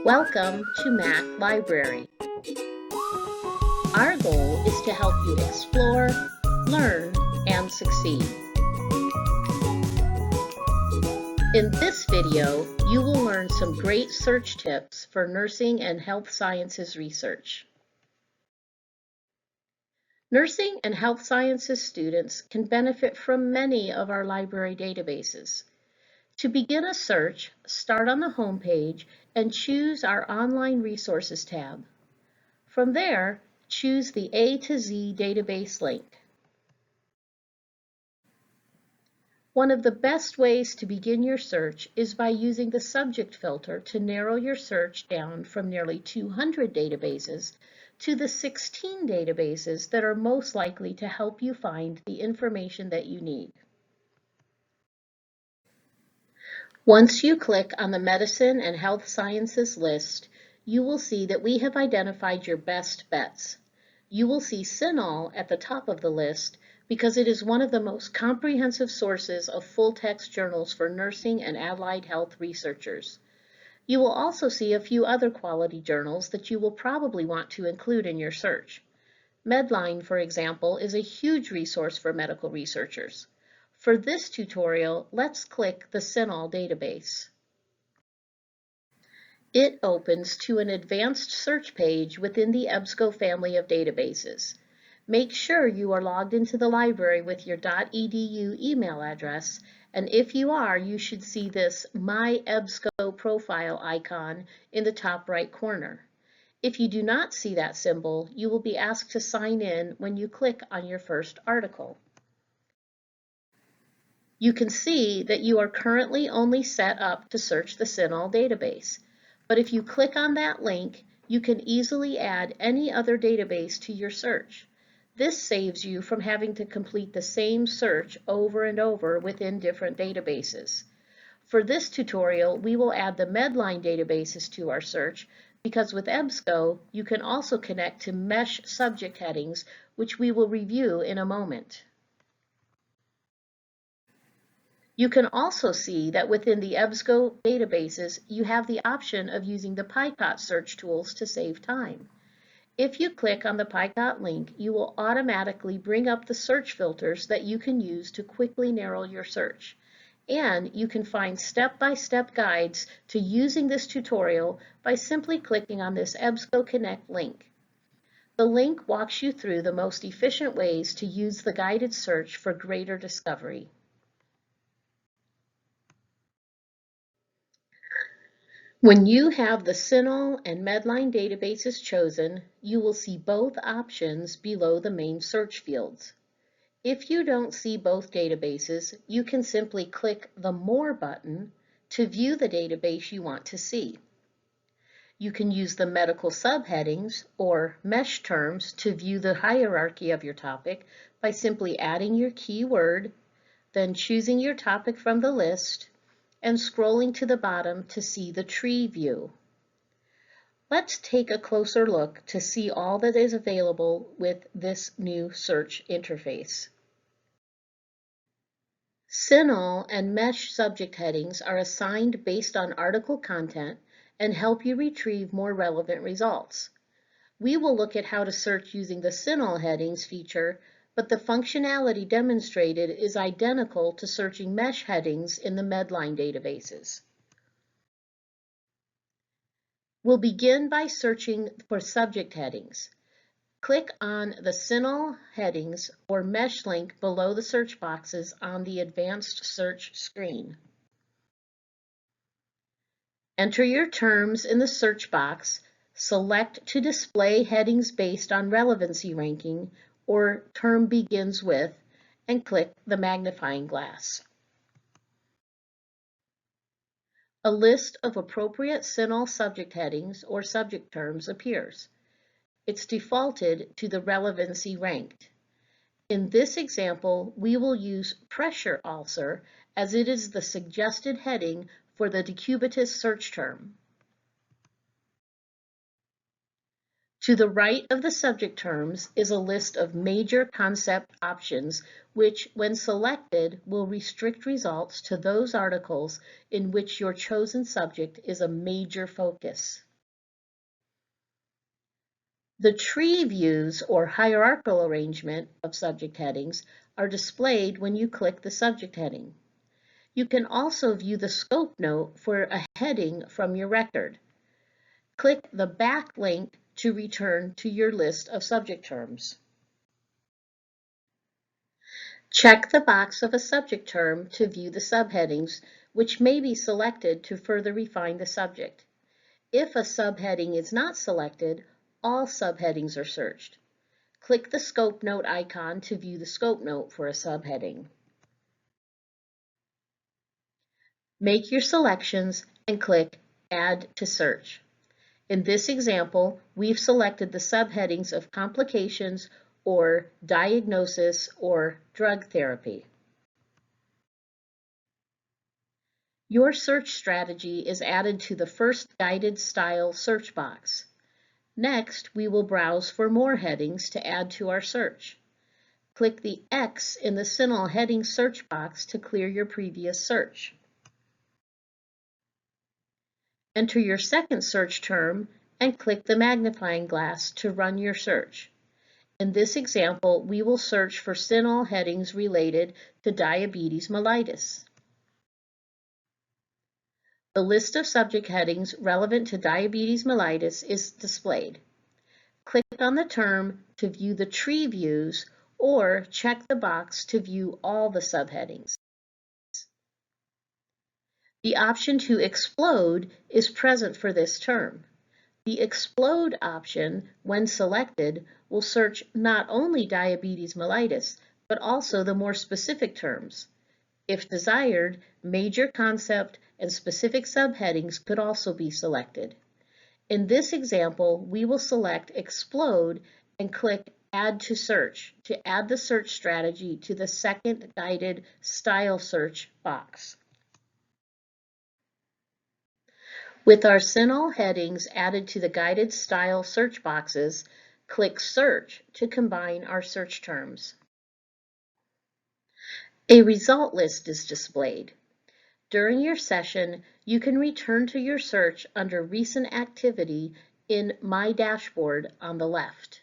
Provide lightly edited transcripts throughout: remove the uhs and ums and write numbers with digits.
Welcome to Mac Library. Our goal is to help you explore, learn, and succeed. In this video, you will learn some great search tips for nursing and health sciences research. Nursing and health sciences students can benefit from many of our library databases. To begin a search, start on the home page and choose our Online Resources tab. From there, choose the A to Z database link. One of the best ways to begin your search is by using the subject filter to narrow your search down from nearly 200 databases to the 16 databases that are most likely to help you find the information that you need. Once you click on the Medicine and Health Sciences list, you will see that we have identified your best bets. You will see CINAHL at the top of the list because it is one of the most comprehensive sources of full-text journals for nursing and allied health researchers. You will also see a few other quality journals that you will probably want to include in your search. Medline, for example, is a huge resource for medical researchers. For this tutorial, let's click the CINAHL database. It opens to an advanced search page within the EBSCO family of databases. Make sure you are logged into the library with your .edu email address, and if you are, you should see this My EBSCO profile icon in the top right corner. If you do not see that symbol, you will be asked to sign in when you click on your first article. You can see that you are currently only set up to search the CINAHL database, but if you click on that link, you can easily add any other database to your search. This saves you from having to complete the same search over and over within different databases. For this tutorial, we will add the Medline databases to our search because with EBSCO, you can also connect to MeSH subject headings, which we will review in a moment. You can also see that within the EBSCO databases, you have the option of using the PICOT search tools to save time. If you click on the PICOT link, you will automatically bring up the search filters that you can use to quickly narrow your search. And you can find step-by-step guides to using this tutorial by simply clicking on this EBSCO Connect link. The link walks you through the most efficient ways to use the guided search for greater discovery. When you have the CINAHL and Medline databases chosen, you will see both options below the main search fields. If you don't see both databases, you can simply click the More button to view the database you want to see. You can use the medical subheadings or MeSH terms to view the hierarchy of your topic by simply adding your keyword, then choosing your topic from the list, and scrolling to the bottom to see the tree view. Let's take a closer look to see all that is available with this new search interface. CINAHL and MeSH subject headings are assigned based on article content and help you retrieve more relevant results. We will look at how to search using the CINAHL headings feature, but the functionality demonstrated is identical to searching MeSH headings in the Medline databases. We'll begin by searching for subject headings. Click on the CINAHL headings or MeSH link below the search boxes on the advanced search screen. Enter your terms in the search box, select to display headings based on relevancy ranking or term begins with, and click the magnifying glass. A list of appropriate CINAHL subject headings or subject terms appears. It's defaulted to the relevancy ranked. In this example, we will use pressure ulcer as it is the suggested heading for the decubitus search term. To the right of the subject terms is a list of major concept options which, when selected, will restrict results to those articles in which your chosen subject is a major focus. The tree views, or hierarchical arrangement of subject headings, are displayed when you click the subject heading. You can also view the scope note for a heading from your record. Click the back link to return to your list of subject terms. Check the box of a subject term to view the subheadings, which may be selected to further refine the subject. If a subheading is not selected, all subheadings are searched. Click the scope note icon to view the scope note for a subheading. Make your selections and click Add to Search. In this example, we've selected the subheadings of complications or diagnosis or drug therapy. Your search strategy is added to the first guided style search box. Next, we will browse for more headings to add to our search. Click the X in the CINAHL heading search box to clear your previous search. Enter your second search term and click the magnifying glass to run your search. In this example, we will search for CINAHL headings related to diabetes mellitus. The list of subject headings relevant to diabetes mellitus is displayed. Click on the term to view the tree views or check the box to view all the subheadings. The option to explode is present for this term. The explode option, when selected, will search not only diabetes mellitus, but also the more specific terms. If desired, major concept and specific subheadings could also be selected. In this example, we will select Explode and click Add to Search to add the search strategy to the second guided style search box. With our CINAHL headings added to the guided style search boxes, click Search to combine our search terms. A result list is displayed. During your session, you can return to your search under Recent Activity in My Dashboard on the left.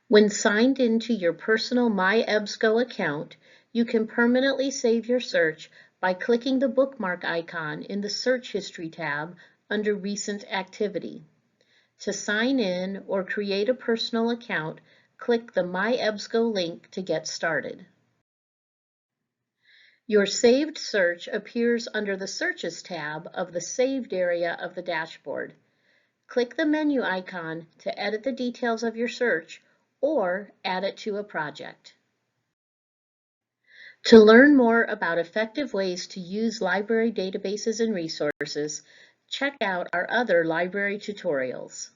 When signed into your personal MyEBSCO account, you can permanently save your search by clicking the bookmark icon in the Search History tab under Recent Activity. To sign in or create a personal account, click the MyEBSCO link to get started. Your saved search appears under the Searches tab of the Saved area of the dashboard. Click the menu icon to edit the details of your search or add it to a project. To learn more about effective ways to use library databases and resources, check out our other library tutorials.